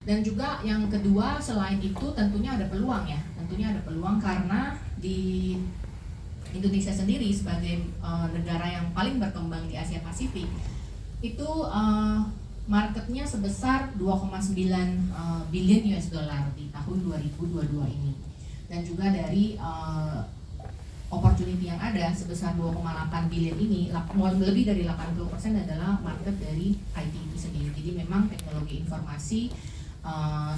Dan juga yang kedua, selain itu tentunya ada peluang ya, tentunya ada peluang karena di Indonesia sendiri sebagai negara yang paling berkembang di Asia Pasifik itu marketnya sebesar 2,9 billion US dollar di tahun 2022 ini, dan juga dari opportunity yang ada sebesar 2,8 billion ini, lebih dari 80% adalah market dari IT itu sendiri. Jadi memang teknologi informasi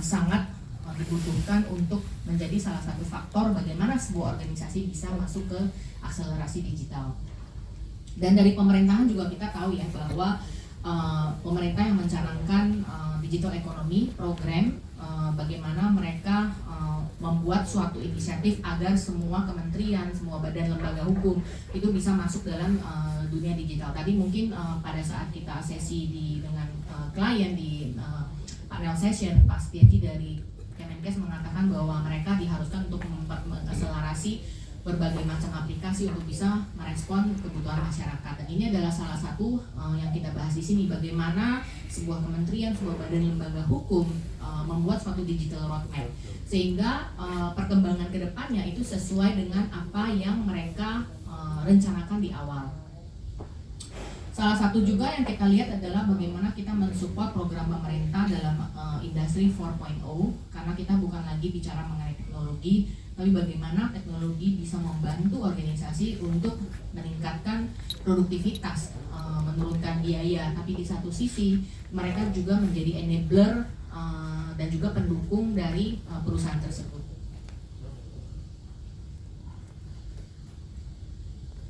sangat dibutuhkan untuk menjadi salah satu faktor bagaimana sebuah organisasi bisa masuk ke akselerasi digital. Dan dari pemerintahan juga kita tahu ya bahwa pemerintah yang mencanangkan digital economy program, bagaimana mereka membuat suatu inisiatif agar semua kementerian, semua badan lembaga hukum itu bisa masuk dalam dunia digital. Tadi mungkin pada saat kita sesi dengan klien di panel session, Pak Setiaji dari Kemenkes mengatakan bahwa mereka diharuskan untuk mengakselerasi berbagai macam aplikasi untuk bisa merespon kebutuhan masyarakat. Dan ini adalah salah satu yang kita bahas di sini, bagaimana sebuah kementerian, sebuah badan lembaga hukum membuat suatu digital roadmap sehingga perkembangan kedepannya itu sesuai dengan apa yang mereka rencanakan di awal. Salah satu juga yang kita lihat adalah bagaimana kita mensupport program pemerintah dalam industri 4.0, karena kita bukan lagi bicara mengenai teknologi, tapi bagaimana teknologi bisa membantu organisasi untuk meningkatkan produktivitas, menurunkan biaya, tapi di satu sisi mereka juga menjadi enabler dan juga pendukung dari perusahaan tersebut.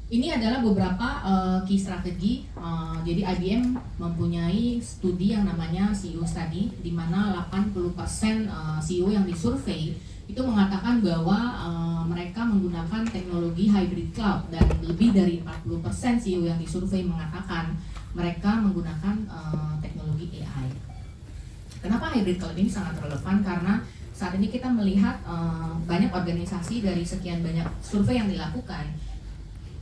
Ini adalah beberapa key strategi. Jadi IBM mempunyai studi yang namanya CEO Study, di mana 80% CEO yang disurvei itu mengatakan bahwa mereka menggunakan teknologi hybrid cloud, dan lebih dari 40% CEO yang disurvei mengatakan mereka menggunakan teknologi AI. Kenapa hybrid cloud ini sangat relevan? Karena saat ini kita melihat banyak organisasi dari sekian banyak survei yang dilakukan,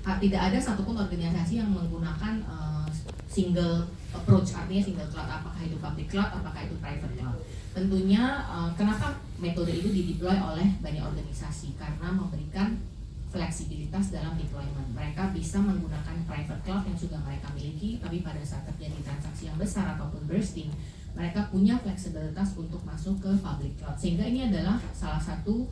tidak ada satupun organisasi yang menggunakan single approach, artinya single cloud, apakah itu public cloud, apakah itu private cloud. Tentunya kenapa metode itu dideploy oleh banyak organisasi? Karena memberikan fleksibilitas dalam deployment. Mereka bisa menggunakan private cloud yang sudah mereka miliki, tapi pada saat terjadi transaksi yang besar ataupun bursting, mereka punya fleksibilitas untuk masuk ke public cloud. Sehingga ini adalah salah satu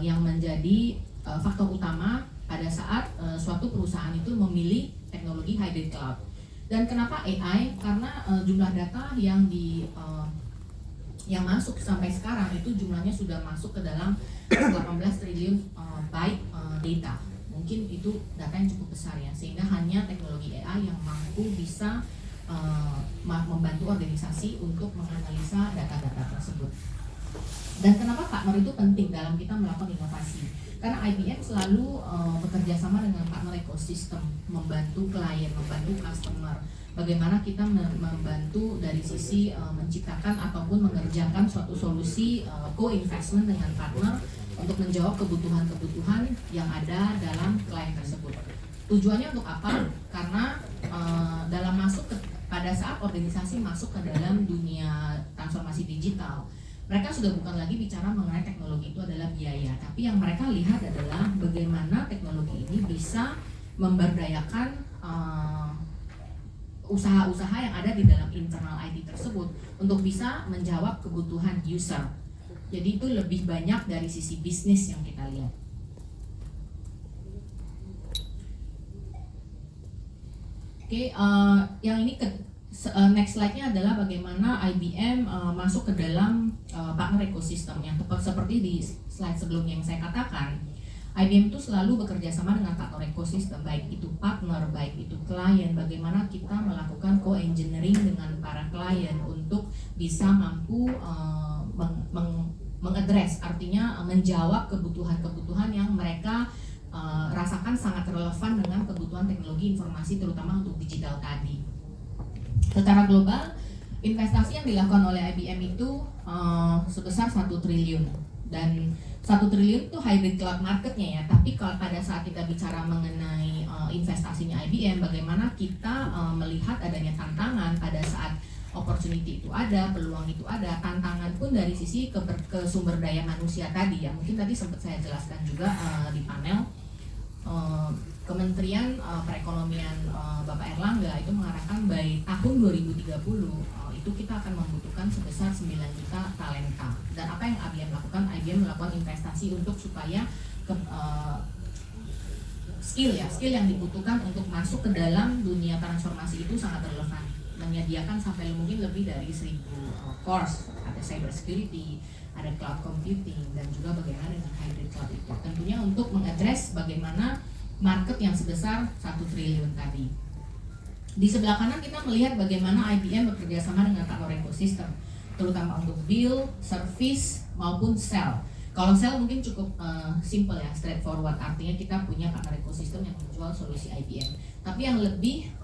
yang menjadi faktor utama pada saat suatu perusahaan itu memilih teknologi hybrid cloud. Dan kenapa AI? Karena jumlah data yang masuk sampai sekarang itu jumlahnya sudah masuk ke dalam 18 triliun byte data. Mungkin itu data yang cukup besar ya, sehingga hanya teknologi AI yang mampu bisa membantu organisasi untuk menganalisa data-data tersebut. Dan kenapa partner itu penting dalam kita melakukan inovasi? Karena IBM selalu bekerja sama dengan partner ekosistem, membantu klien, membantu customer. Bagaimana kita membantu dari sisi menciptakan ataupun mengerjakan suatu solusi co-investment dengan partner untuk menjawab kebutuhan-kebutuhan yang ada dalam klien tersebut. Tujuannya untuk apa? Karena pada saat organisasi masuk ke dalam dunia transformasi digital, mereka sudah bukan lagi bicara mengenai teknologi itu adalah biaya, tapi yang mereka lihat adalah bagaimana teknologi ini bisa memberdayakan usaha-usaha yang ada di dalam internal IT tersebut untuk bisa menjawab kebutuhan user. Jadi itu lebih banyak dari sisi bisnis yang kita lihat. Oke, yang ini next slide-nya adalah bagaimana IBM masuk ke dalam partner ekosistem yang seperti di slide sebelumnya yang saya katakan. IBM itu selalu bekerja sama dengan partner ekosistem, baik itu partner, baik itu klien. Bagaimana kita melakukan co-engineering dengan para klien untuk bisa mampu mengadres, artinya menjawab kebutuhan-kebutuhan yang mereka rasakan sangat relevan dengan kebutuhan teknologi informasi, terutama untuk digital tadi. Secara global, investasi yang dilakukan oleh IBM itu sebesar 1 triliun, dan 1 triliun itu hybrid cloud marketnya ya. Tapi kalau pada saat kita bicara mengenai investasinya IBM, bagaimana kita melihat adanya tantangan pada saat opportunity itu ada, peluang itu ada, tantangan pun dari sisi ke sumber daya manusia tadi ya. Mungkin tadi sempat saya jelaskan juga di panel. Kementerian Perekonomian Bapak Erlangga itu mengarahkan by tahun 2030 itu kita akan membutuhkan sebesar 9 juta talenta. Dan apa yang IBM lakukan? IBM melakukan investasi untuk supaya skill yang dibutuhkan untuk masuk ke dalam dunia transformasi itu sangat relevan. Menyediakan sampai mungkin lebih dari 1000 course, ada cyber security, ada cloud computing, dan juga bagaimana dengan hybrid cloud itu. Tentunya untuk mengadres bagaimana market yang sebesar 1 triliun tadi. Di sebelah kanan kita melihat bagaimana IBM bekerja sama dengan partner ekosistem, terutama untuk build, service, maupun sell. Kalau sell mungkin cukup simple ya, straightforward, artinya kita punya partner ekosistem yang menjual solusi IBM. Tapi yang lebih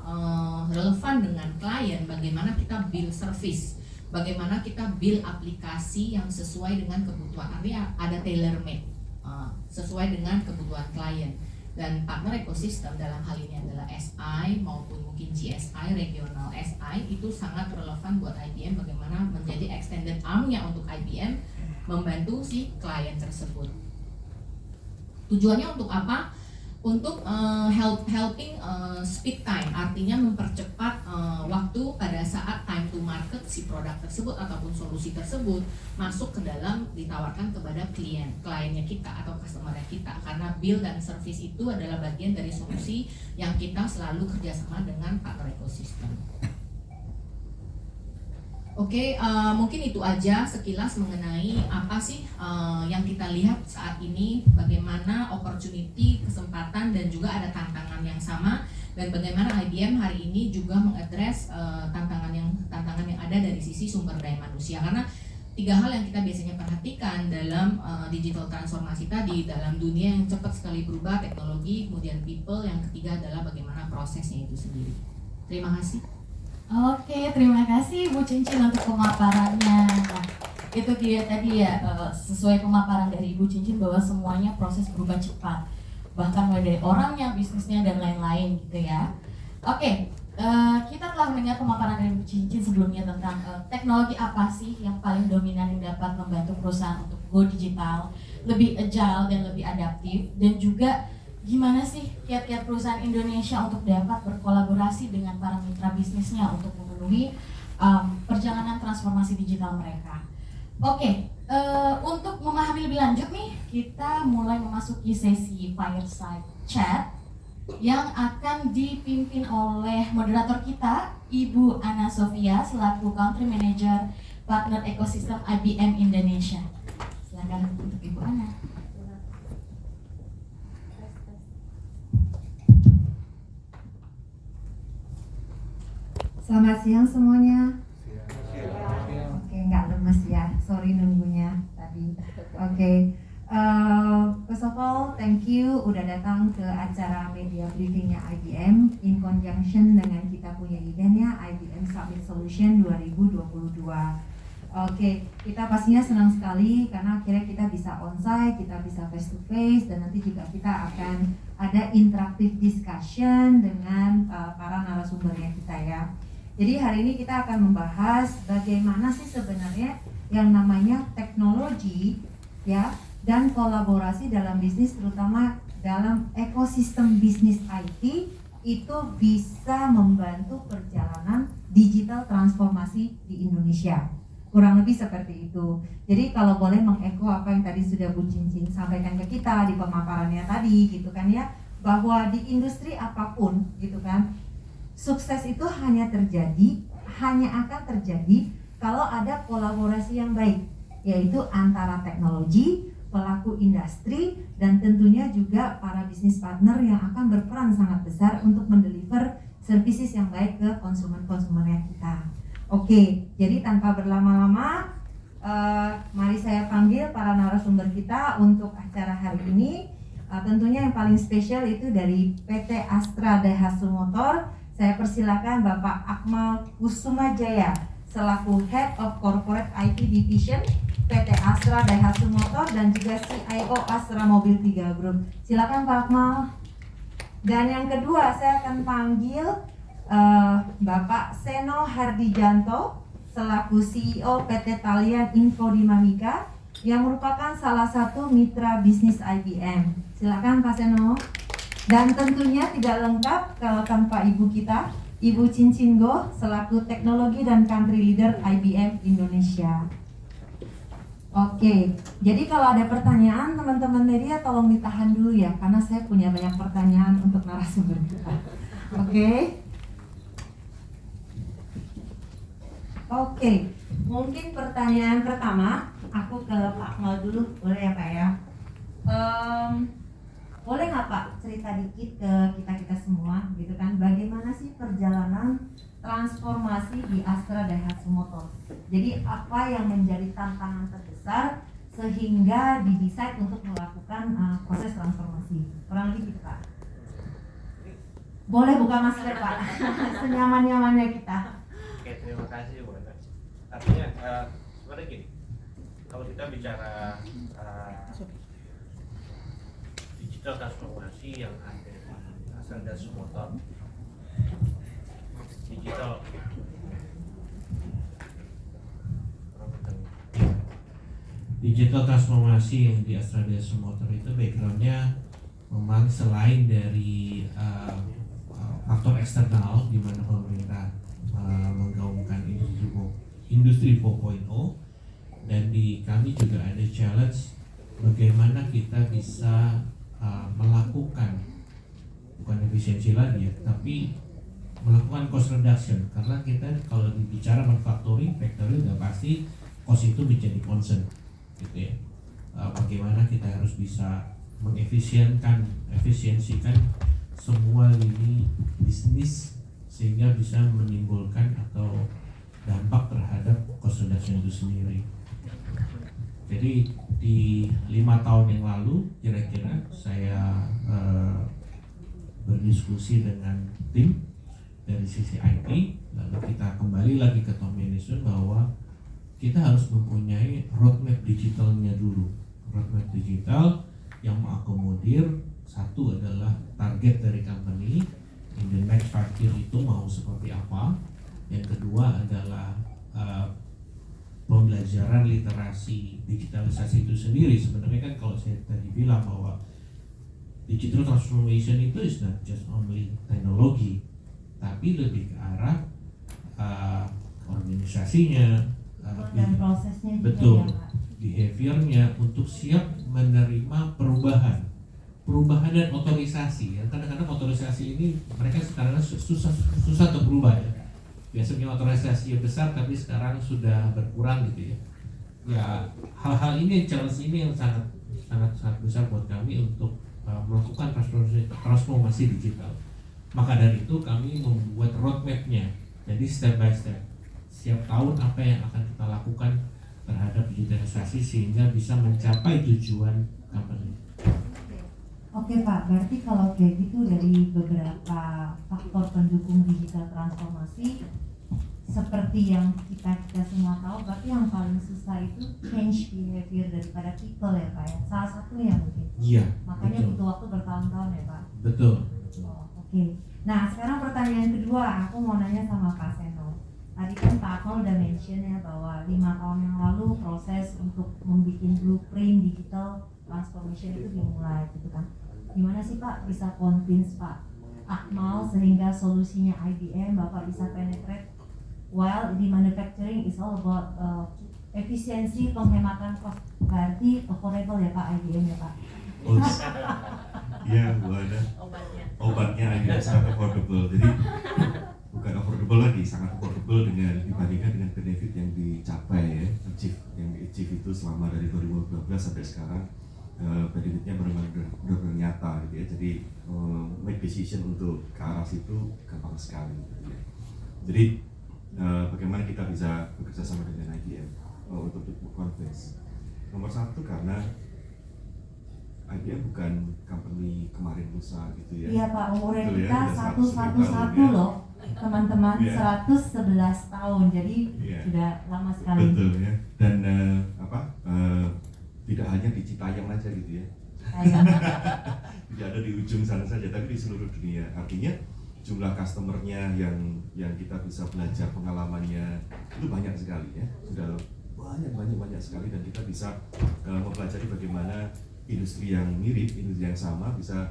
relevan dengan klien, bagaimana kita build service, bagaimana kita build aplikasi yang sesuai dengan kebutuhan, artinya ada tailor made, sesuai dengan kebutuhan klien. Dan partner ekosistem dalam hal ini adalah SI maupun mungkin GSI, regional SI, itu sangat relevan buat IBM bagaimana menjadi extended arm-nya untuk IBM membantu si klien tersebut. Tujuannya untuk apa? Untuk helping speed time, artinya mempercepat waktu pada saat time to market si produk tersebut ataupun solusi tersebut masuk ke dalam, ditawarkan kepada kliennya kita atau customer-nya kita. Karena build dan service itu adalah bagian dari solusi yang kita selalu kerjasama dengan partner ekosistem. Oke, mungkin itu aja sekilas mengenai apa sih yang kita lihat saat ini, bagaimana opportunity, kesempatan, dan juga ada tantangan yang sama, dan bagaimana IBM hari ini juga mengadres tantangan yang ada dari sisi sumber daya manusia. Karena 3 hal yang kita biasanya perhatikan dalam digital transformasi tadi, dalam dunia yang cepat sekali berubah, teknologi, kemudian people, yang ketiga adalah bagaimana prosesnya itu sendiri. Terima kasih. Oke, terima kasih Bu Cincin untuk pemaparannya. Nah, itu dia tadi ya, sesuai pemaparan dari Ibu Cincin bahwa semuanya proses berubah cepat, bahkan mulai dari orangnya, bisnisnya, dan lain-lain gitu ya. Oke, kita telah mendengar pemaparan dari Bu Cincin sebelumnya tentang teknologi apa sih yang paling dominan yang dapat membantu perusahaan untuk go digital, lebih agile dan lebih adaptif, dan juga gimana sih kiat-kiat perusahaan Indonesia untuk dapat berkolaborasi dengan para mitra bisnisnya untuk memenuhi perjalanan transformasi digital mereka. Oke, untuk memahami lebih lanjut nih, kita mulai memasuki sesi fireside chat yang akan dipimpin oleh moderator kita, Ibu Ana Sofia selaku Country Manager Partner Ekosistem IBM Indonesia. Silakan untuk Ibu Ana. Selamat siang semuanya. Oke, nggak lemes ya. Sorry nunggunya tadi. Oke. First of all, thank you udah datang ke acara media briefingnya IBM in conjunction dengan kita punya eventnya IBM Summit Solution 2022. Oke, kita pastinya senang sekali karena akhirnya kita bisa onsite, kita bisa face to face, dan nanti juga kita akan ada interactive discussion dengan para narasumbernya kita ya. Jadi hari ini kita akan membahas bagaimana sih sebenarnya yang namanya teknologi ya dan kolaborasi dalam bisnis, terutama dalam ekosistem bisnis IT itu bisa membantu perjalanan digital transformasi di Indonesia. Kurang lebih seperti itu. Jadi kalau boleh mengeko apa yang tadi sudah Bu Cincin sampaikan ke kita di pemaparannya tadi gitu kan ya, bahwa di industri apapun gitu kan, sukses itu hanya akan terjadi kalau ada kolaborasi yang baik, yaitu antara teknologi, pelaku industri, dan tentunya juga para bisnis partner yang akan berperan sangat besar untuk mendeliver services yang baik ke konsumen-konsumennya kita. Oke, jadi tanpa berlama-lama, mari saya panggil para narasumber kita untuk acara hari ini. Tentunya yang paling spesial itu dari PT Astra Daihatsu Motor. Saya persilakan Bapak Akmal Kusumajaya selaku Head of Corporate IT Division PT Astra Daihatsu Motor dan juga CIO Astra Mobil 3 Group. Silakan Pak Akmal. Dan yang kedua saya akan panggil Bapak Seno Hardijanto selaku CEO PT Talian Infodinamika yang merupakan salah satu mitra bisnis IBM. Silakan Pak Seno. Dan tentunya tidak lengkap kalau tanpa ibu kita, Ibu Cincin Goh selaku Teknologi dan Country Leader IBM Indonesia. Oke, jadi kalau ada pertanyaan teman-teman media tolong ditahan dulu ya, karena saya punya banyak pertanyaan untuk narasumber kita. Oke. Oke, mungkin pertanyaan pertama aku ke Pak Akmal dulu, boleh ya Pak ya? Boleh nggak Pak cerita dikit ke kita semua, gitu kan? Bagaimana sih perjalanan transformasi di Astra Daihatsu Motor? Jadi apa yang menjadi tantangan terbesar sehingga didesain untuk melakukan proses transformasi? Kurang lebih gitu Pak. Boleh buka masker Pak, senyaman-nyamannya kita. Oke, terima kasih Bu Ena. Artinya sebenarnya gini, kalau kita bicara digital transformasi yang ada di Astra Daihatsu Motor, digital transformasi yang di Astra Daihatsu Motor itu backgroundnya memang selain dari faktor eksternal di mana pemerintah menggaungkan industri 4.0, dan di kami juga ada challenge bagaimana kita bisa melakukan bukan efisiensi lagi ya, tapi melakukan cost reduction, karena kita kalau bicara manufacturing factory udah pasti cost itu menjadi concern gitu ya. Bagaimana kita harus bisa efisiensikan semua lini bisnis sehingga bisa menimbulkan atau dampak terhadap cost reduction itu sendiri. Jadi di 5 tahun yang lalu kira-kira saya berdiskusi dengan tim dari sisi IT, lalu kita kembali lagi ke top management bahwa kita harus mempunyai roadmap digitalnya dulu. Roadmap digital yang mengakomodir, satu adalah target dari company in the next 5 years itu mau seperti apa. Yang kedua adalah pembelajaran literasi digitalisasi itu sendiri. Sebenarnya kan kalau saya tadi bilang bahwa digital transformation itu is not just only teknologi, tapi lebih ke arah organisasinya, Dan prosesnya juga betul, ya Pak. behaviornya untuk siap menerima perubahan dan otorisasi. Ya, kadang-kadang otorisasi ini mereka sekarang susah untuk berubah ya. Biasanya otorisasi yang besar tapi sekarang sudah berkurang gitu ya. Ya hal-hal ini, challenge ini yang sangat besar buat kami untuk melakukan transformasi digital. Maka dari itu kami membuat roadmap-nya. Jadi step by step. Setiap tahun apa yang akan kita lakukan terhadap digitalisasi sehingga bisa mencapai tujuan company. Oke Pak, berarti kalau kayak gitu dari beberapa faktor pendukung digital transformasi seperti yang kita semua tahu, berarti yang paling susah itu change behavior daripada people ya Pak ya. Salah satunya mungkin. Iya. Makanya betul. butuh waktu bertahun-tahun ya Pak. Betul. Oh, oke. Nah sekarang pertanyaan kedua, aku mau nanya sama Pak Seno. Tadi kan Pak Akmal udah mention ya bahwa 5 tahun yang lalu proses untuk membuat blueprint digital transformation itu dimulai gitu kan. Gimana sih Pak bisa convince Pak Akmal sehingga solusinya IBM Bapak bisa penetrate, while di manufacturing is all about efisiensi, penghematan cost, berarti affordable ya Pak IBM ya Pak? Iya Bu Ana, obatnya IBM sangat affordable, jadi bukan affordable lagi, sangat affordable dibandingkan dengan benefit yang dicapai ya, yang di-achieve itu selama dari 2012 sampai sekarang. Benefitnya benar-benar nyata gitu ya, jadi make decision untuk ke arah situ gampang sekali gitu ya. Jadi bagaimana kita bisa bekerja sama dengan IBM untuk convince. Nomor satu karena IBM bukan company kemarin lusa gitu ya. Iya Pak, umurnya Betul ya, kita udah 111 ya. loh teman-teman, Iya. 111 tahun, jadi Iya. sudah lama sekali. Betul ya. Dan tidak hanya di Citayam aja gitu ya. Ayo. Tidak ada di ujung sana saja, tapi di seluruh dunia. Artinya jumlah customernya yang kita bisa belajar pengalamannya itu banyak sekali ya, sudah banyak sekali, dan kita bisa mempelajari bagaimana industri yang mirip, industri yang sama bisa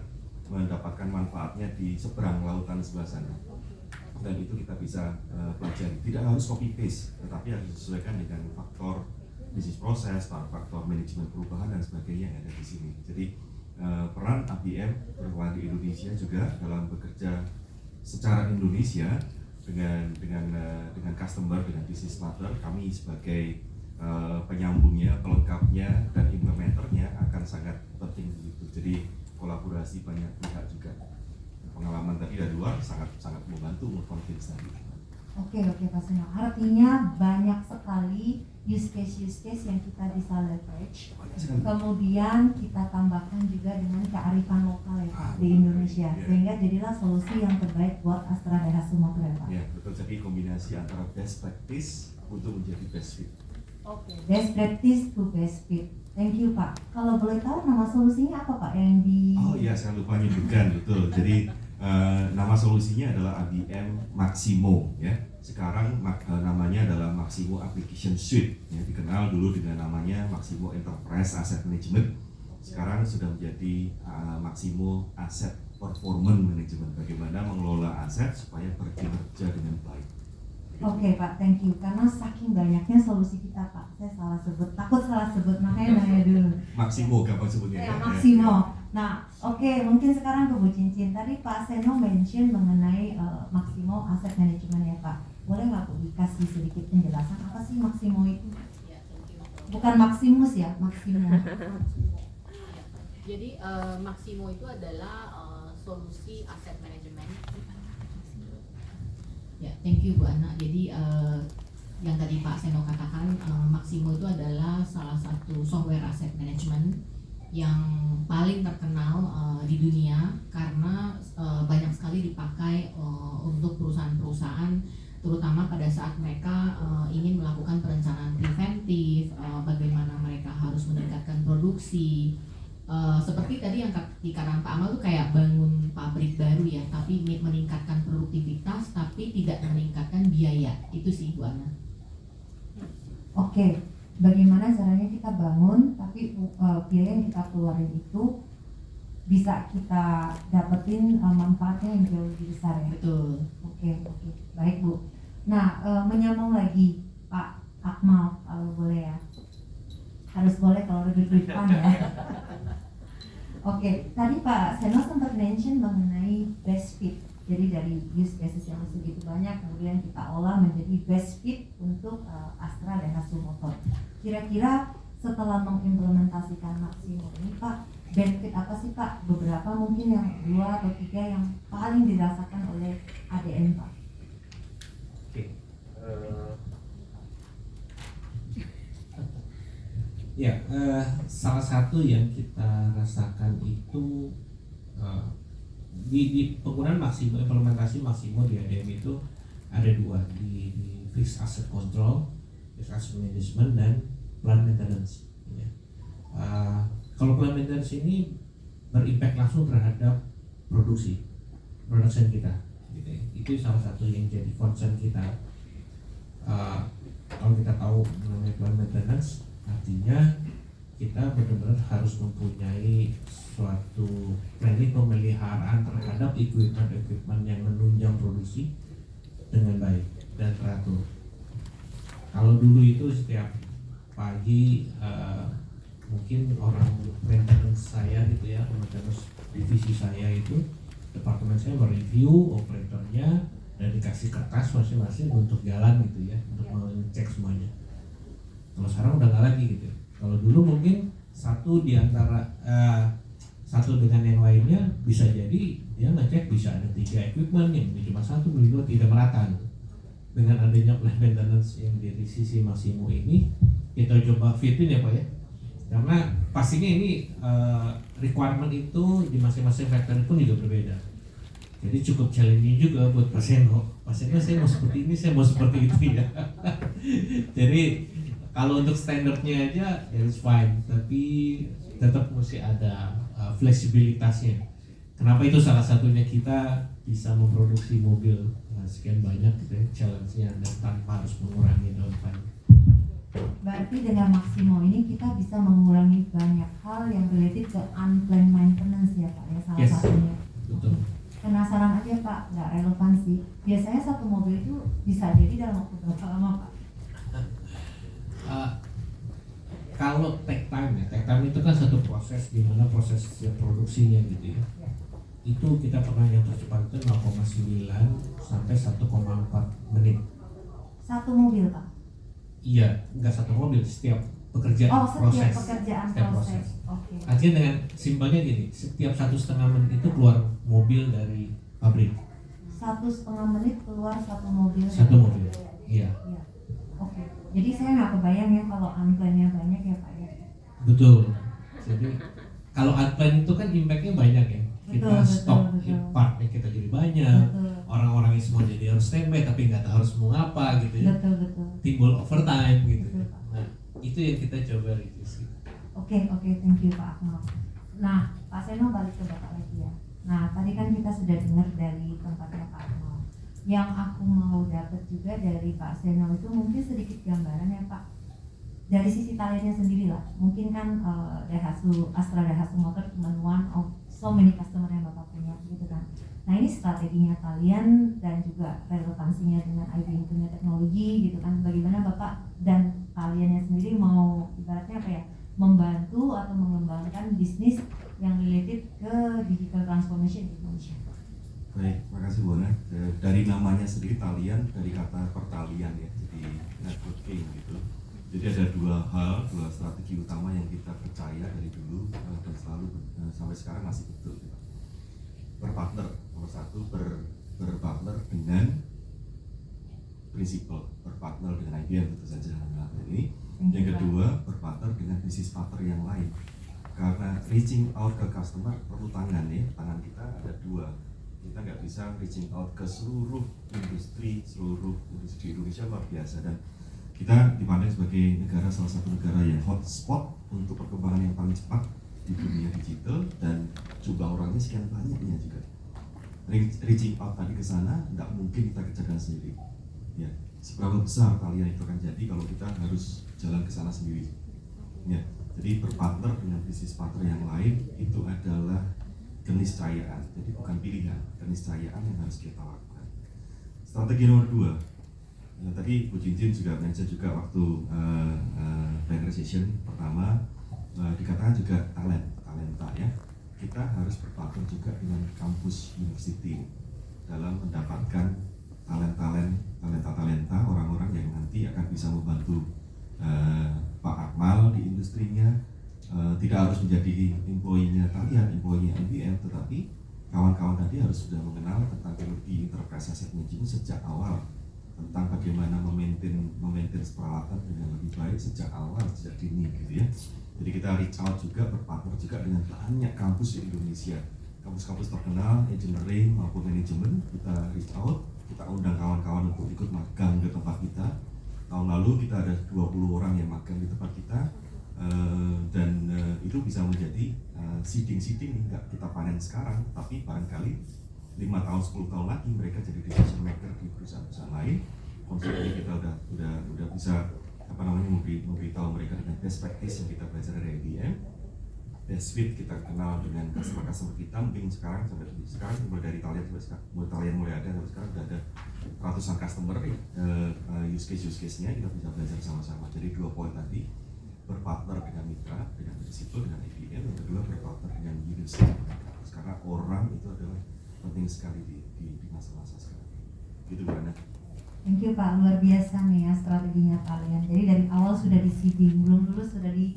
mendapatkan manfaatnya di seberang lautan sebelah sana. Dan itu kita bisa pelajari. Tidak harus copy paste, tetapi harus disesuaikan dengan faktor bisnis proses, faktor manajemen perubahan dan sebagainya yang ada di sini. Jadi peran ABM terutama di Indonesia juga dalam bekerja secara Indonesia dengan customer, dengan business partner, kami sebagai penyambungnya, pelengkapnya dan implementernya akan sangat penting begitu. Jadi kolaborasi banyak pihak juga. Pengalaman tadi dari luar sangat membantu memconvince tadi. Oke Pak Seno, artinya banyak sekali use case yang kita bisa leverage. Kemudian kita tambahkan juga dengan kearifan lokal ya Pak, di Indonesia, sehingga jadilah solusi yang terbaik buat Astra daerah Sumatera Pak. Ya betul, jadi kombinasi antara best practice untuk menjadi best fit. Oke, best practice to best fit. Thank you Pak. Kalau boleh tahu nama solusinya apa Pak yang di? Oh iya, saya lupa nyebutkan, betul. Jadi nama solusinya adalah ABM Maximo ya. Sekarang namanya adalah Maximo Application Suite ya, dikenal dulu dengan namanya Maximo Enterprise Asset Management. Sekarang sudah menjadi Maximo Asset Performance Management. Bagaimana mengelola aset supaya berkinerja dengan baik. Oke Pak, thank you. Karena saking banyaknya solusi kita Pak, saya takut salah sebut, makanya nanya dulu. Maximo, gampang sebutnya Ya, Maximo. Nah, oke, mungkin sekarang ke Bu Cincin. Tadi Pak Seno mention mengenai Maximo Asset Management ya Pak. Boleh nggak Bu dikasih sedikit penjelasan apa sih Maximo itu? Bukan Maximus ya, Maximo. Jadi Maximo itu adalah solusi aset manajemen. Ya, thank you Bu Ana. Jadi yang tadi Pak Seno katakan, Maximo itu adalah salah satu software asset management yang paling terkenal di dunia karena banyak sekali dipakai untuk perusahaan-perusahaan, terutama pada saat mereka ingin melakukan perencanaan preventif, bagaimana mereka harus meningkatkan produksi. Seperti tadi yang dikatakan Pak Amal tuh kayak bangun pabrik baru ya, tapi meningkatkan produktivitas tapi tidak meningkatkan biaya. Itu sih Bu Ana. Oke, bagaimana caranya kita bangun tapi biaya yang kita keluarin itu bisa kita dapetin manfaatnya yang jauh lebih besar ya? Betul. Oke, baik Bu. Nah, menyambung lagi Pak Akmal, kalau boleh ya. Harus boleh kalau lebih depan ya. Oke, tadi Pak Seno sempat mention mengenai best fit. Jadi dari use cases yang segitu banyak, kemudian kita olah menjadi best fit untuk Astra dan Sumotor. Kira-kira setelah mengimplementasikan Maximo ini Pak, benefit apa sih Pak? Beberapa mungkin yang 2 atau 3 yang paling dirasakan oleh ADM Pak. Oke. Ya, salah satu yang kita rasakan itu di penggunaan Maximo, implementasi Maximo di ADM itu ada 2, di fixed asset control, fixed asset management, dan plan maintenance. Ya. Kalau plan maintenance ini berimpact langsung terhadap production kita. Gitu ya. Itu salah satu yang jadi concern kita. Kalau kita tahu mengenai plan maintenance, artinya kita benar-benar harus mempunyai suatu planning pemeliharaan terhadap equipment yang menunjang produksi dengan baik dan teratur. Kalau dulu itu setiap pagi mungkin orang maintenance saya gitu ya, maintenance divisi saya itu, departemen saya mereview operatornya dan dikasih kertas masing-masing untuk jalan gitu ya, untuk mengecek semuanya. Kalau sekarang udah nggak lagi gitu. Kalau dulu mungkin satu dengan yang lainnya bisa jadi dia ngecek bisa ada 3 equipment, yang ini cuma 1, beli 2, tidak merata. Dengan adanya plan maintenance yang dari sisi Maximo ini kita coba fitin ya Pak ya. Karena pastinya ini requirement itu di masing-masing factory pun juga berbeda. Jadi cukup challenging juga buat Pak Seno. Pak Seno, saya mau seperti ini, saya mau seperti itu ya. Jadi kalau untuk standarnya aja ya it's fine, tapi tetap mesti ada fleksibilitasnya. Kenapa itu salah satunya kita bisa memproduksi mobil sekian banyak gitu ya challenge-nya dan tanpa harus mengurangi downtime. Berarti dengan Maximo ini kita bisa mengurangi banyak hal yang related ke unplanned maintenance ya Pak ya, salah Yes. satunya. Betul. Penasaran aja Pak, nggak relevan sih. Biasanya satu mobil itu bisa jadi dalam waktu berapa lama Pak? Kalau take time itu kan satu proses di mana proses produksinya gitu ya. Itu kita pernah yang tercepat itu 0,9 sampai 1,4 menit. Satu mobil Pak? Iya, nggak satu mobil, setiap pekerjaan Oh, setiap proses. pekerjaan Setiap proses. Oke. Artinya dengan simpelnya gini, setiap 1,5 menit itu keluar mobil dari pabrik. 1,5 menit keluar satu mobil. Satu mobil. Iya. Iya. Oke. Jadi saya nggak kebayang ya kalau unplanned-nya banyak ya Pak ya. Betul. Jadi kalau unplanned itu kan impact-nya banyak ya. Kita Betul, stok betul. partnya kita jadi banyak. Betul. Orang-orangnya semua jadi harus standby tapi nggak tahu harus mau apa gitu ya. Betul. Timbul overtime gitu. Betul, Pak. Nah, itu yang kita coba reduce. Oke, thank you Pak Akmal. Nah, Pak Seno balik ke Bapak lagi ya. Nah, tadi kan kita sudah dengar dari tempatnya Pak Akmal. Yang aku mau dapat juga dari Pak Seno itu mungkin sedikit gambaran ya Pak. Dari sisi kaliannya sendiri lah. Mungkin kan Astra Daihatsu Motor cuma one of so many customer yang Bapak punya gitu kan. Nah, ini strateginya kalian dan juga relevansinya dengan IBM punya teknologi gitu kan. Bagaimana Bapak dan kaliannya sendiri mau ibaratnya apa ya, membantu atau mengembangkan bisnis yang related ke digital transformation di Indonesia. Baik, makasih Bu Ana. Dari namanya sendiri talian, dari kata pertalian ya, jadi networking gitu. Jadi ada dua strategi utama yang kita percaya dari dulu dan selalu sampai sekarang masih betul. Berpartner, nomor satu berpartner dengan prinsipal, berpartner dengan IBM tentu saja dalam ini. Yang kedua, berpartner dengan bisnis partner yang lain. Karena reaching out ke customer perlu tangan ya, tangan kita ada dua. Kita nggak bisa reaching out ke seluruh industri Indonesia luar biasa, dan kita dipandang sebagai salah satu negara yang hotspot untuk perkembangan yang paling cepat di dunia digital, dan jumlah orangnya sekian banyaknya juga. Reaching out tadi ke sana nggak mungkin kita kerjakan sendiri. Ya, seberapa besar kalian itu akan jadi kalau kita harus jalan ke sana sendiri. Ya, jadi berpartner dengan bisnis partner yang lain itu adalah keniscayaan. Jadi bukan pilihan, keniscayaan yang harus kita lakukan. Strategi nomor dua. Ya, tadi Bu Jinjin juga mention juga waktu plenary session pertama dikatakan juga talenta ya. Kita harus berpartner juga dengan kampus university dalam mendapatkan talenta orang-orang yang nanti akan bisa membantu Pak Akmal di industrinya. Tidak harus menjadi employee-nya kalian, employee-nya IBM, tetapi kawan-kawan tadi harus sudah mengenal tentang teknologi enterprise asset management sejak awal, tentang bagaimana memaintain peralatan dengan lebih baik sejak awal, sejak dini gitu ya. Jadi kita reach out juga, berpartner juga dengan banyak kampus di Indonesia, kampus-kampus terkenal engineering maupun manajemen. Kita reach out, kita undang kawan-kawan untuk ikut magang ke tempat kita. Tahun lalu kita ada 20 orang yang magang di tempat kita, dan itu bisa menjadi seeding nggak kita panen sekarang, tapi barangkali 5 tahun 10 tahun lagi mereka jadi decision maker di perusahaan-perusahaan lain. Konsepnya kita udah bisa memberitahu mereka dengan best practice yang kita belajar dari IBM, best fit kita kenal dengan customer kita. Mungkin sekarang mulai dari Italian mulai ada sampai sekarang udah ada ratusan customer use case-nya kita bisa belajar sama-sama. Jadi 2 poin tadi, berpartner dengan mitra, dengan prinsipal, dengan IBM. Yang kedua, berpartner dengan university, karena orang itu adalah penting sekali di masa-masa sekarang. Gitu Bana. Thank you Pak, luar biasa nih ya strateginya kalian. Jadi dari awal sudah di seeding, belum lulus sudah di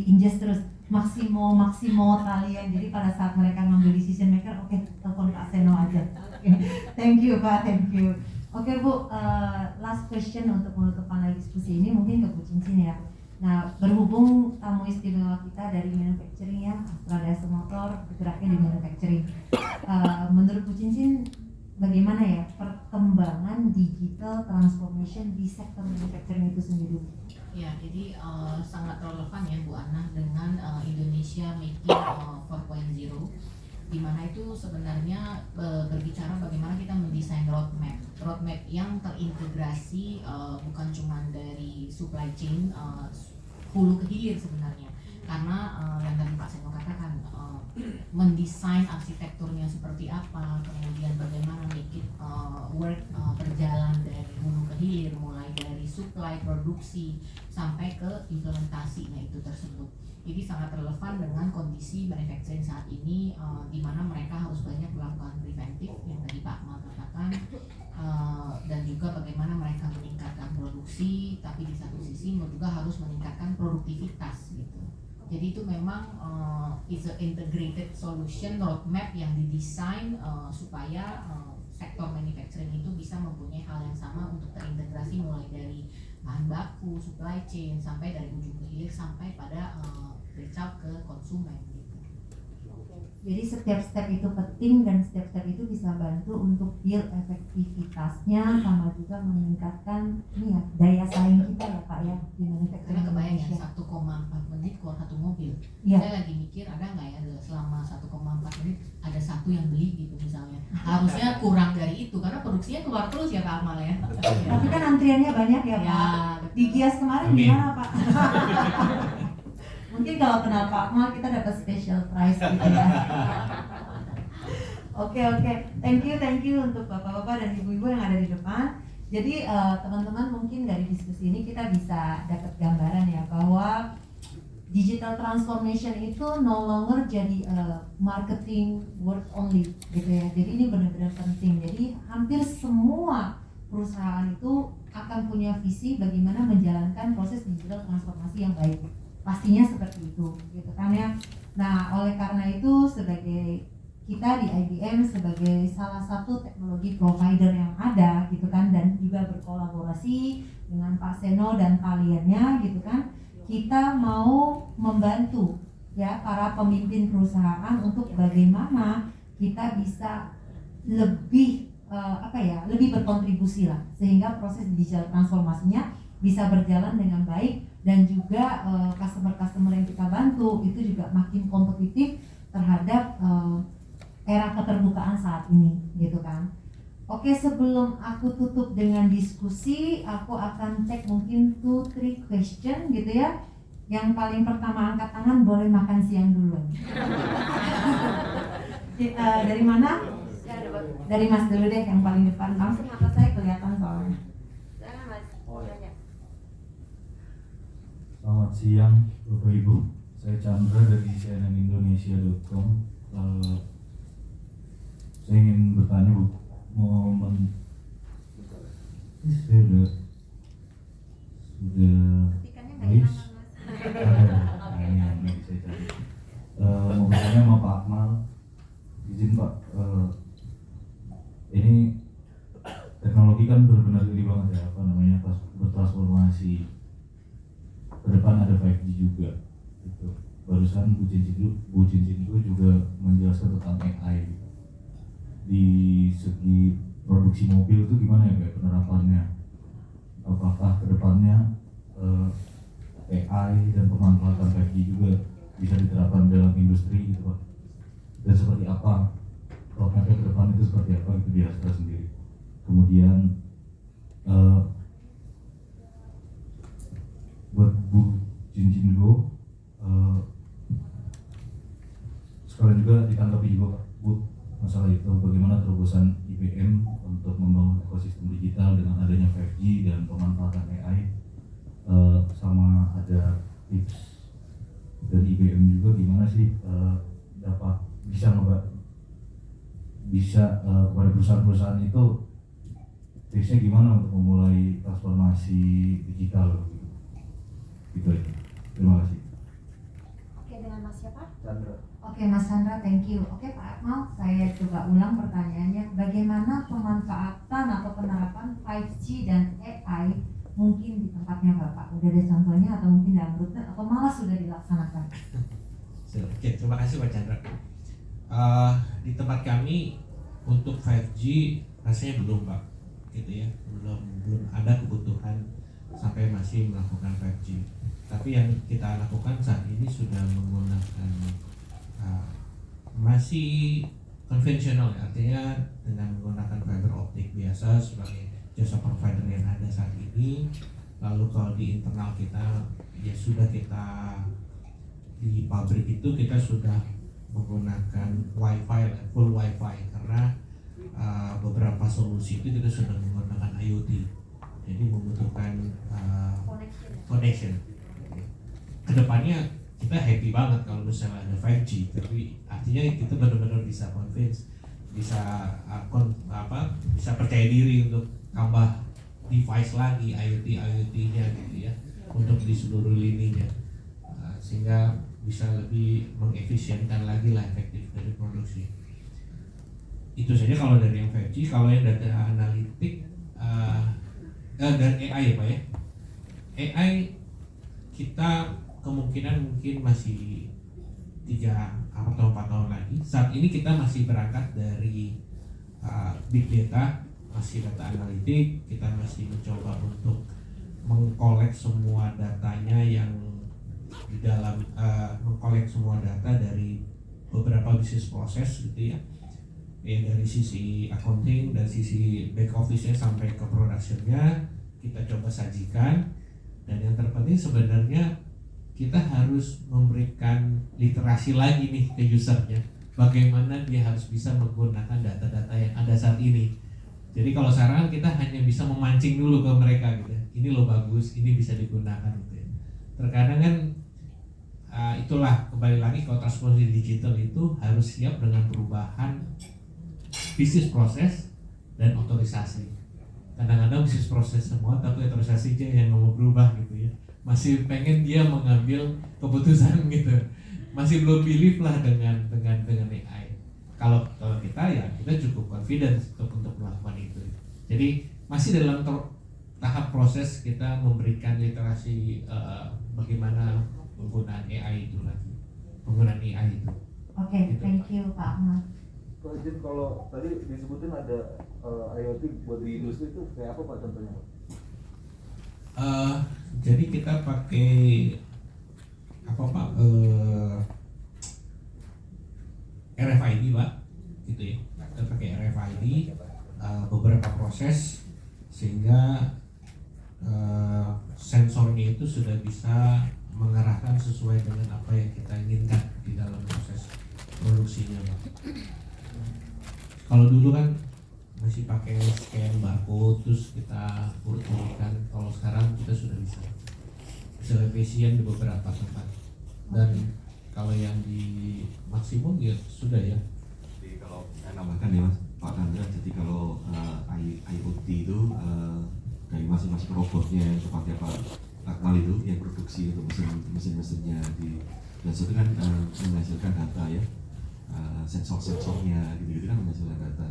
ingest terus maksimo kalian. Jadi pada saat mereka ngambil decision maker, oke, telepon Pak Seno aja. Thank you Pak, thank you. Oke Bu, last question untuk menutup panel diskusi ini mungkin ke Bu Cincin ya. Nah, berhubung tamu istimewa kita dari manufacturing ya, Astra Daihatsu Motor bergeraknya di manufacturing. Menurut Bu Cincin, bagaimana ya perkembangan digital transformation di sektor manufacturing itu sendiri? Ya, jadi sangat relevan ya Bu Ana dengan Indonesia Making 4.0. di mana itu sebenarnya berbicara bagaimana kita mendesain roadmap yang terintegrasi, bukan cuma dari supply chain hulu ke hilir sebenarnya, karena yang tadi Pak Seno katakan, mendesain arsitekturnya seperti apa, kemudian bagaimana make it work berjalan dari hulu ke hilir, mulai dari supply, produksi sampai ke implementasinya itu tersebut. Jadi sangat relevan dengan kondisi manufacturing saat ini, di mana mereka harus banyak melakukan preventif yang tadi Pak Akmal katakan, dan juga bagaimana mereka meningkatkan produksi, tapi di satu sisi juga harus meningkatkan produktivitas gitu. Jadi itu memang is a integrated solution roadmap yang didesain supaya sektor manufacturing itu bisa mempunyai hal yang sama untuk terintegrasi mulai dari bahan baku, supply chain, sampai dari ujung ke hilir sampai pada reach out ke konsumen gitu. Jadi setiap step itu penting dan setiap step itu bisa bantu untuk build efektivitasnya sama juga meningkatkan ini ya daya saing kita ya Pak ya di manufacturing. Karena kebayang ya Indonesia. 1,4 menit keluar satu mobil. Iya. Saya lagi mikir ada nggak ya selama 1,4 menit ada satu yang beli gitu misalnya. Harusnya kurang dari itu karena produksinya keluar terus ya Kak Akmal ya. Tapi kan antriannya banyak ya Pak. betul. Di Gias kemarin Amin. gimana Pak? Mungkin kalau kenal Pak Akmal kita dapat special prize gitu ya. Oke, thank you untuk bapak-bapak dan ibu-ibu yang ada di depan. Jadi teman-teman mungkin dari diskusi ini kita bisa dapat gambaran ya bahwa digital transformation itu no longer jadi marketing word only gitu ya. Jadi ini benar-benar penting. Jadi hampir semua perusahaan itu akan punya visi bagaimana menjalankan proses digital transformasi yang baik. Pastinya seperti itu gitu kan ya. Nah, oleh karena itu sebagai kita di IBM sebagai salah satu teknologi provider yang ada gitu kan dan juga berkolaborasi dengan Pak Seno dan kaliannya gitu kan, kita mau membantu ya para pemimpin perusahaan untuk bagaimana kita bisa lebih lebih berkontribusi lah sehingga proses digital transformasinya bisa berjalan dengan baik dan juga customer yang kita bantu itu juga makin kompetitif terhadap era keterbukaan saat ini gitu kan. Oke, sebelum aku tutup dengan diskusi, aku akan take mungkin 2-3 question gitu ya. Yang paling pertama angkat tangan boleh makan siang dulu. Dari mana? Dari Mas dulu deh yang paling depan. Langsung mata saya kelihatan soalnya. Selamat siang Bapak Ibu, saya Chandra dari cnnindonesia.com. Saya ingin bertanya Bu, saya sudah habis. Nah, ini yang lagi saya cari. Mau bertanya sama Pak Akmal, izin Pak, ini teknologi kan benar-benar ini banget ya, bertransformasi. Ke depan ada 5G juga gitu. Barusan Bu Cincin itu juga menjelaskan tentang AI gitu. Di segi produksi mobil itu gimana ya Pak penerapannya? Apakah ke depannya AI dan pemanfaatan 5G juga bisa diterapkan dalam industri gitu Pak? Dan seperti apa roadmap ke depan itu seperti apa itu di Astra sendiri? Kemudian buat Bu Cincin Go, sekalian juga ditanggapi juga Bu masalah itu bagaimana terobosan IBM untuk membangun ekosistem digital dengan adanya 5G dan pemanfaatan AI, sama ada tips dari IBM juga gimana sih dapat bisa kepada perusahaan-perusahaan itu tipsnya gimana untuk memulai transformasi digital gitu aja. Terima kasih. Oke, dengan Mas siapa? Chandra. Oke, Mas Chandra, thank you. Oke, Pak Akmal, saya coba ulang pertanyaannya. Bagaimana pemanfaatan atau penerapan 5G dan AI mungkin di tempatnya Bapak? Udah ada contohnya atau mungkin dalam rute atau malah sudah dilaksanakan? Oke, terima kasih Pak Chandra. Di tempat kami untuk 5G rasanya belum Pak, gitu ya, belum ada kebutuhan sampai masih melakukan 5G. Tapi yang kita lakukan saat ini sudah menggunakan masih konvensional ya, artinya dengan menggunakan fiber optik biasa sebagai jasa provider yang ada saat ini. Lalu kalau di internal kita ya sudah kita di pabrik itu kita sudah menggunakan wifi, full wifi, karena beberapa solusi itu kita sudah menggunakan IoT, jadi membutuhkan connection. Kedepannya kita happy banget kalau misalnya ada 5G, tapi artinya kita benar-benar bisa convince, bisa bisa percaya diri untuk tambah device lagi IoT-nya gitu ya, untuk di seluruh lininya, sehingga bisa lebih mengefisienkan lagi lah efektif dari produksi. Itu saja kalau dari yang 5G. Kalau yang data analitik dan AI ya Pak ya, AI kita kemungkinan mungkin masih 3 atau 4 tahun lagi. Saat ini kita masih berangkat dari big data, masih data analitik. Kita masih mencoba untuk mengkolek semua datanya yang di dalam mengkolek semua data dari beberapa bisnis proses gitu ya, dari sisi accounting dan sisi back office-nya sampai ke production-nya kita coba sajikan. Dan yang terpenting sebenarnya kita harus memberikan literasi lagi nih ke usernya, bagaimana dia harus bisa menggunakan data-data yang ada saat ini. Jadi kalau sekarang kita hanya bisa memancing dulu ke mereka gitu, ini lo bagus, ini bisa digunakan gitu ya. Terkadang kan itulah kembali lagi, kalau transformasi digital itu harus siap dengan perubahan bisnis proses dan otorisasi. Kadang-kadang bisnis proses semua tapi otorisasinya yang nggak mau berubah gitu ya, masih pengen dia mengambil keputusan gitu, masih belum believe lah dengan AI. Kalau kita ya kita cukup confidence untuk melakukan itu. Jadi masih dalam tahap proses kita memberikan literasi bagaimana penggunaan AI itu lagi, penggunaan AI itu. Oke, thank you Pak Ahmad. Pak Jin, kalau tadi disebutin ada IoT buat di industri itu kayak apa Pak contohnya Pak? Jadi kita pakai apa Pak? RFID Pak, gitu ya. Kita pakai RFID beberapa proses sehingga sensornya itu sudah bisa mengarahkan sesuai dengan apa yang kita inginkan di dalam proses produksinya Pak. Kalau dulu kan masih pakai scan barcode terus kita urut-urutkan. Kalau sekarang kita sudah bisa efisien di beberapa tempat. Dan kalau yang di maksimum ya sudah ya. Jadi kalau saya nambahkan ya Mas Pak Chandra, jadi kalau IoT itu dari masing-masing robotnya yang seperti apa Akmal itu yang produksi untuk mesin-mesinnya dan itu kan menghasilkan data ya, sensor-sensornya gitu kan menghasilkan data,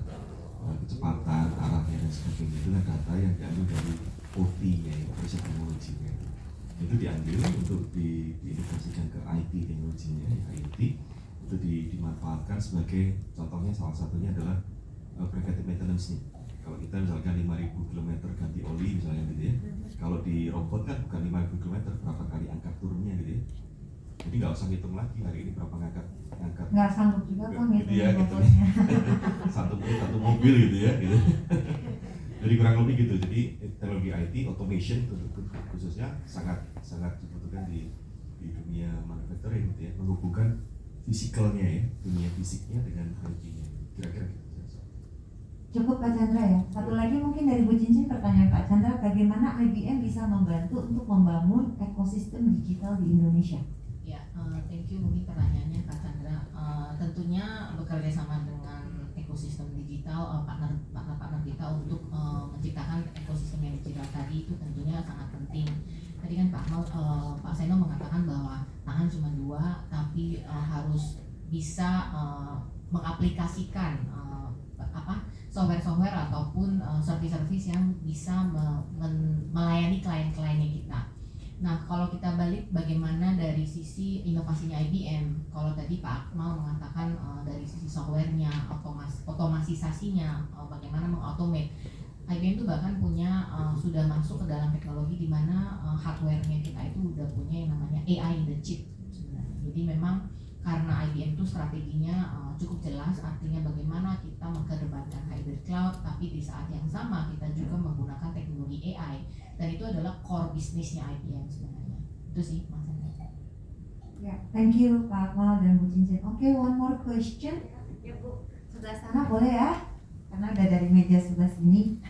kecepatan, arahnya dan sebagainya, itu kan data yang diambil dari OT-nya, operation teknologinya. Itu diambil untuk diintegrasikan ke IT teknologinya, IoT itu dimanfaatkan sebagai, contohnya salah satunya adalah preventive maintenance nih. Kalau kita misalkan 5.000 km ganti oli misalnya gitu ya, kalau di robot kan bukan 5.000 km, berapa kali angkat turunnya gitu ya. Jadi nggak usah hitung lagi hari ini berapa ngangkat. Nggak sanggup juga kan gitu ya, gitu. robotnya. satu mobil gitu ya gitu. Jadi kurang lebih gitu. Jadi teknologi IT automation khususnya sangat dibutuhkan di dunia manufacturing gitu ya, menghubungkan fisikalnya ya, dunia fisiknya dengan IT-nya, kira-kira gitu. Cukup Pak Chandra ya. Satu lagi mungkin dari Bu Cincin, pertanyaan Pak Chandra, bagaimana IBM bisa membantu untuk membangun ekosistem digital di Indonesia? Ya, thank you mungkin pertanyaannya Kak Chandra. Tentunya bekerja sama dengan ekosistem digital, partner kita untuk menciptakan ekosistem yang digital tadi itu tentunya sangat penting. Tadi kan Pak Seno mengatakan bahwa tangan cuma 2, tapi harus bisa mengaplikasikan software ataupun service-service yang bisa melayani klien-kliennya kita. Nah, kalau kita balik bagaimana dari sisi inovasinya IBM, kalau tadi Pak Akmal mengatakan dari sisi softwarenya, otomatisasinya, bagaimana mengautomate. IBM itu bahkan punya sudah masuk ke dalam teknologi di mana hardwarenya kita itu udah punya yang namanya AI in the chip sebenarnya. Jadi memang karena IBM itu strateginya cukup jelas, artinya bagaimana kita mengedepankan hybrid cloud, tapi di saat yang sama kita juga menggunakan teknologi AI, dan itu adalah core bisnisnya IBM sebenarnya. Itu sih Mas Hendra. Ya, thank you Pak Akmal dan Bu Cincin. Oke, one more question. Ya Bu, sebelah sana boleh ya? Karena udah dari meja sebelah sini.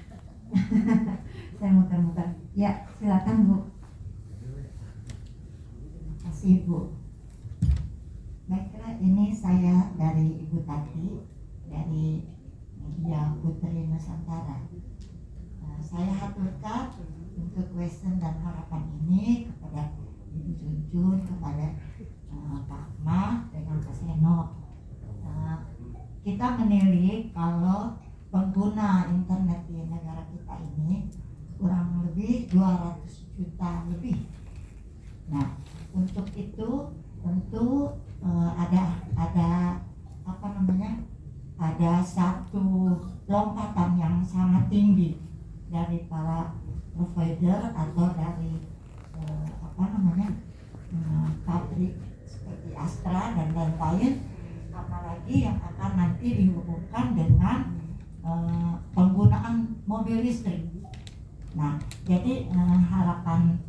Saya muter-muter. Ya, silakan Bu. Terima kasih Bu. Baiklah, ini saya dari Ibu Tati dari Media Putri Nusantara. Saya haturkan untuk question dan harapan ini kepada Ibu Junjun, kepada Pak Akmal dengan Pak Seno. Kita menilik kalau pengguna internet di negara kita ini kurang lebih 200 juta lebih. Nah, untuk itu tentu ada satu lompatan yang sangat tinggi dari para provider atau dari pabrik seperti Astra dan lain-lain, apalagi yang akan nanti dihubungkan dengan penggunaan mobil listrik. Nah, jadi harapan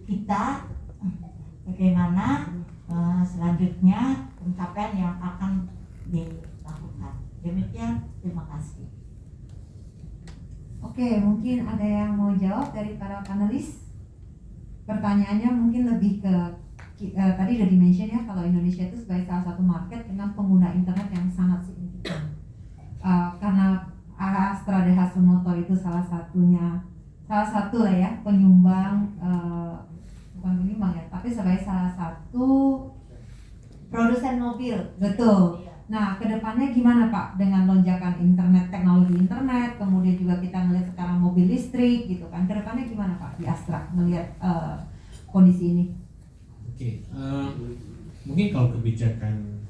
kita bagaimana selanjutnya pencapaian yang akan dilakukan. Demikian, terima kasih. Oke, mungkin ada yang mau jawab dari para panelis? Pertanyaannya mungkin lebih ke tadi udah di-mention ya, kalau Indonesia itu sebagai salah satu market dengan pengguna internet yang sangat signifikan. Karena Astra de Hasumoto itu salah satu lah ya penyumbang, bukan penyumbang ya, tapi sebagai salah satu produsen mobil. Betul. Nah, kedepannya gimana Pak dengan lonjakan internet, teknologi internet, kemudian juga kita ngelihat sekarang mobil listrik gitu kan, kedepannya gimana Pak di Astra melihat kondisi ini? Oke, mungkin kalau kebijakan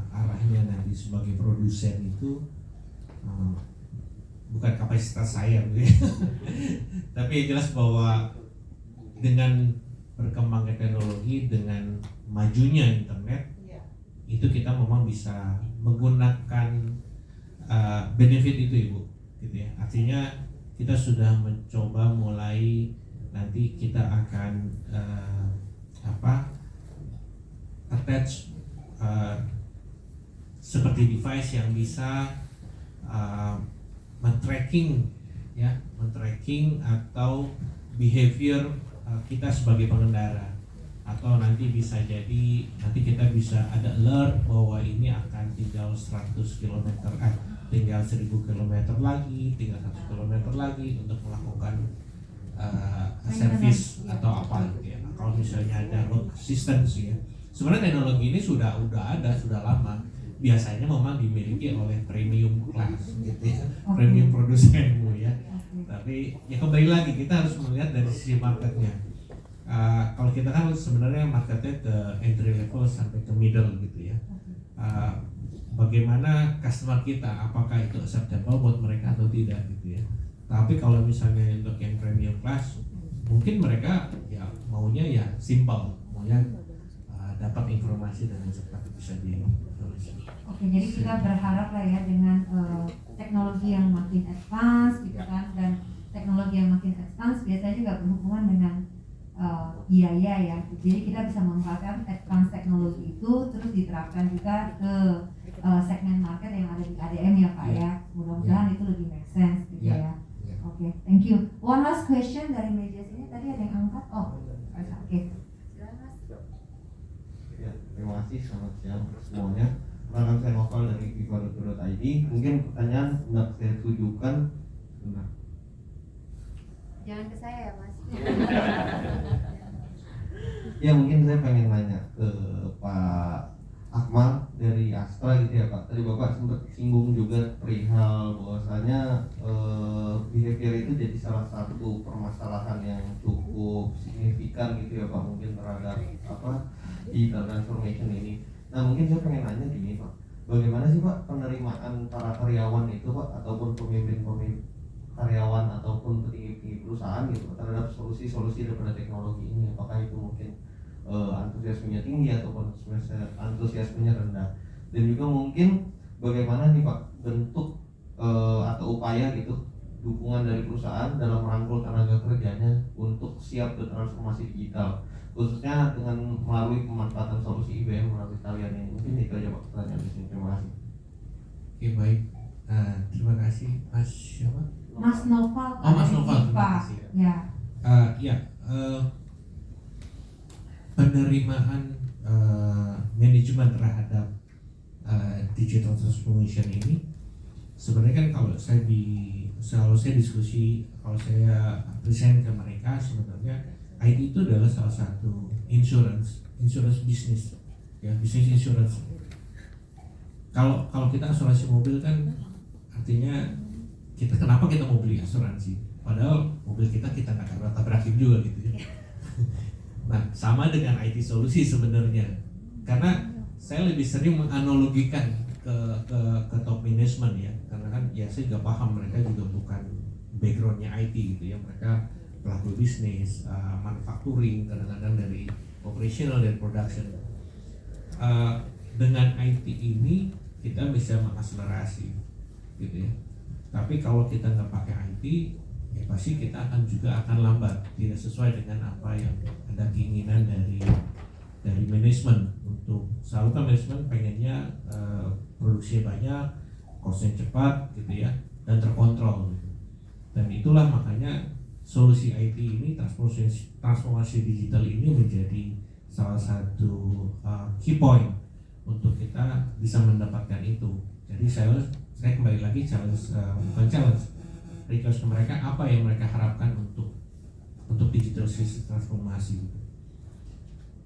arahnya nanti sebagai produsen itu bukan kapasitas saya, tapi yang jelas bahwa dengan berkembangnya teknologi, dengan majunya internet, itu kita memang bisa menggunakan benefit itu Ibu, gitu ya. Artinya kita sudah mencoba mulai, nanti kita akan attach seperti device yang bisa men-tracking atau behavior kita sebagai pengendara. Atau nanti bisa jadi nanti kita bisa ada alert bahwa ini akan tinggal 100 km, tinggal 1000 km lagi, tinggal 1 km lagi untuk melakukan service atau apa gitu ya. Kalau misalnya ada road assistance ya. Sebenarnya teknologi ini sudah ada, sudah lama. Biasanya memang dimiliki oleh premium class gitu ya. Premium produsen ya. Tapi ya kembali lagi kita harus melihat dari sisi marketnya. Kalau kita kan sebenarnya marketnya ke entry level sampai ke middle gitu ya. Bagaimana customer kita, apakah itu acceptable buat mereka atau tidak gitu ya. Tapi kalau misalnya untuk yang premium class, mungkin mereka ya maunya ya simple, maunya dapat informasi dengan cepat bisa di-solusi. Oke, jadi kita berharap lah ya dengan teknologi yang makin advance gitu kan, dan teknologi yang makin advance biasanya juga berhubungan dengan biaya ya. Jadi kita bisa memanfaatkan advance teknologi itu terus diterapkan juga ke segmen market yang ada di ADM ya Pak ya. Mudah-mudahan itu lebih make sense gitu ya. Oke, thank you. One last question dari meja sini. Tadi ada yang angkat. Oh, oke. Ya, terima kasih, selamat siang semuanya. Perkenalkan saya Novel dari viva.id. Mungkin pertanyaan hendak saya tujukan. Jangan ke saya ya Mas. Ya, mungkin saya pengen nanya ke Pak Akmal dari Astra gitu ya Pak. Tadi Bapak sempat singgung juga perihal bahwasanya behavior itu jadi salah satu permasalahan yang cukup signifikan gitu ya Pak, mungkin terhadap digital transformation ini. Nah, mungkin saya pengen nanya gini Pak, bagaimana sih Pak penerimaan para karyawan itu Pak, ataupun pemimpin karyawan ataupun petinggi perusahaan gitu terhadap solusi-solusi daripada teknologi ini? Apakah itu mungkin antusiasmenya tinggi ataupun antusiasmenya rendah? Dan juga mungkin bagaimana nih Pak bentuk atau upaya gitu dukungan dari perusahaan dalam merangkul tenaga kerjanya untuk siap bertransformasi digital, khususnya dengan melalui pemanfaatan solusi IBM melalui kalian ini. Mungkin itu aja Pak pertanyaan di sini. Terima kasih. Oke, baik. Terima kasih Mas siapa? Mas Noval. Oh, Mas Noval, terima Pak. kasih. Ya. Penerimaan manajemen terhadap digital transformation ini sebenarnya kan kalau saya diskusi, kalau saya present ke mereka, sebenarnya IT itu adalah salah satu insurance bisnis, ya, bisnis insurance. Kalau kita asuransi mobil kan artinya kenapa kita mau beli asuransi? Padahal mobil kita nggak tabrakin juga gitu ya. Nah, sama dengan IT solusi sebenarnya, karena saya lebih sering menganalogikan ke top management ya, karena kan ya saya juga paham mereka juga bukan backgroundnya IT gitu ya, mereka pelaku bisnis, manufacturing, kadang-kadang dari operational dan production. Dengan IT ini kita bisa mengakselerasi gitu ya, tapi kalau kita nggak pakai IT ya pasti kita akan lambat, tidak sesuai dengan apa yang ada keinginan dari manajemen. Untuk selalu kan manajemen pengennya produksi banyak, costnya cepat gitu ya, dan terkontrol gitu. Dan itulah makanya solusi IT ini, transformasi digital ini menjadi salah satu key point untuk kita bisa mendapatkan itu. Jadi saya kembali lagi bukan challenge, request ke mereka apa yang mereka harapkan untuk digital transformasi.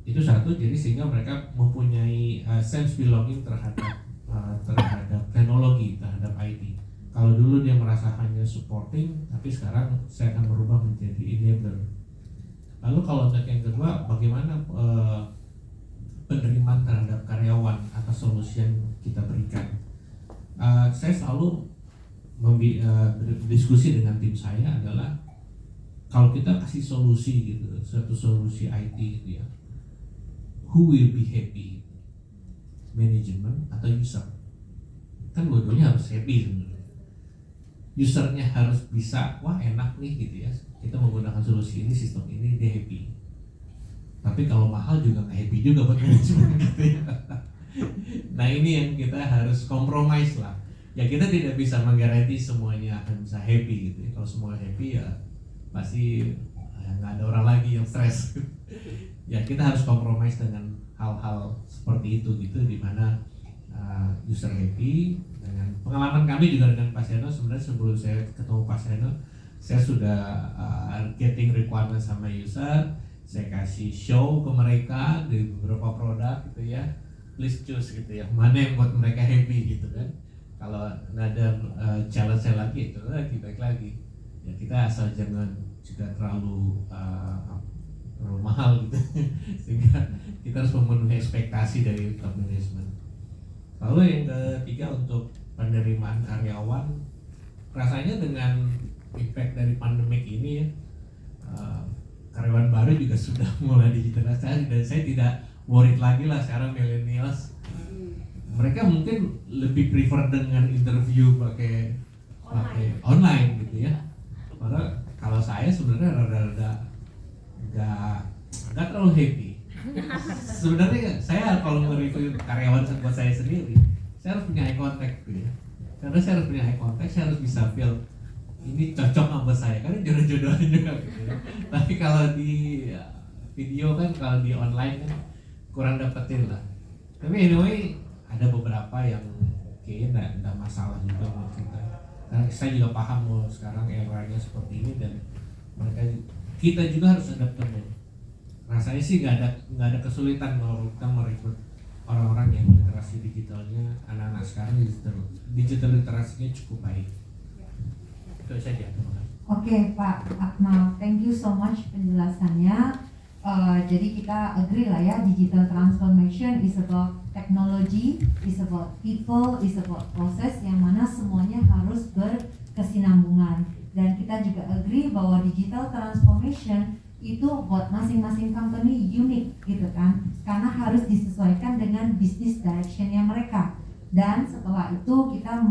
Itu satu, jadi sehingga mereka mempunyai sense belonging terhadap teknologi, terhadap IT. Kalau dulu dia merasa hanya supporting, tapi sekarang saya akan merubah menjadi enabler. Lalu kalau untuk yang kedua, bagaimana penerimaan terhadap karyawan atas solusi yang kita berikan? Saya selalu berdiskusi dengan tim saya adalah kalau kita kasih solusi gitu, suatu solusi IT gitu ya, who will be happy? Manajemen atau user? Kan dua-duanya harus happy sebenarnya. Usernya harus bisa, wah enak nih gitu ya, kita menggunakan solusi ini, sistem ini, dia happy. Tapi kalau mahal juga nggak happy juga buat manajemen gitu ya. Nah ini yang kita harus compromise lah. Ya kita tidak bisa menggaranti semuanya akan bisa happy gitu ya. Kalau semua happy ya pasti nggak ada orang lagi yang stres. Ya kita harus compromise dengan hal-hal seperti itu gitu, dimana user happy. Dengan pengalaman kami juga dengan Pak Seno, sebenarnya sebelum saya ketemu Pak Seno, saya sudah getting requirement sama user, saya kasih show ke mereka dari beberapa produk gitu ya, please choose gitu ya, mana yang buat mereka happy gitu kan. Kalau nggak ada challenge lagi itu lagi baik lagi ya, kita asal jangan juga terlalu mahal gitu sehingga kita harus memenuhi ekspektasi dari top management. Lalu yang ketiga untuk penerimaan karyawan, rasanya dengan impact dari pandemik ini ya, karyawan baru juga sudah mulai digitalisasi, dan saya tidak worried lagi lah sekarang millennials. Mereka mungkin lebih prefer dengan interview pakai online gitu ya. Padahal kalau saya sebenarnya rada-rada nggak terlalu happy. Sebenarnya saya kalau mereview karyawan buat saya sendiri, saya harus punya eye contact gitu ya. Karena saya harus punya eye contact, saya harus bisa feel ini cocok sama saya, karena jodoh-jodohan juga gitu ya. Tapi kalau di video kan, kalau di online kan kurang dapetin lah. Tapi anyway, ada beberapa yang kayaknya enggak masalah juga menurut kita. Karena saya juga paham loh sekarang eranya seperti ini, dan kita juga harus adaptable. Rasanya sih nggak ada kesulitan kalau kita merekrut orang-orang yang literasi digitalnya, anak-anak sekarang digital literasinya cukup baik. Itu saja. Oke, Pak Akmal, thank you so much penjelasannya. Jadi kita agree lah ya, digital transformation is about technology, is about people, is about proses, yang mana semuanya harus berkesinambungan. Dan kita juga agree bahwa digital transformation itu buat masing-masing company unik gitu kan, karena harus disesuaikan dengan business directionnya mereka. Dan setelah itu kita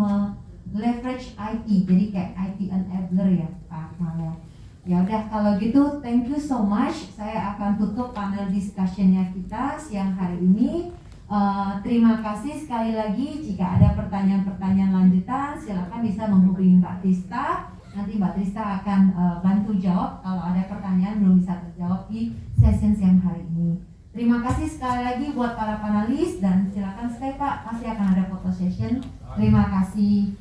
leverage IT, jadi kayak IT enabler ya Pak Akmal ya. Ya udah kalau gitu, thank you so much. Saya akan tutup panel discussionnya kita siang hari ini. Terima kasih sekali lagi. Jika ada pertanyaan-pertanyaan lanjutan, silakan bisa menghubungi Mbak Trista. Nanti Mbak Trista akan bantu jawab kalau ada pertanyaan belum bisa terjawab di session siang hari ini. Terima kasih sekali lagi buat para panelis dan silakan stay Pak, pasti akan ada foto session. Terima kasih.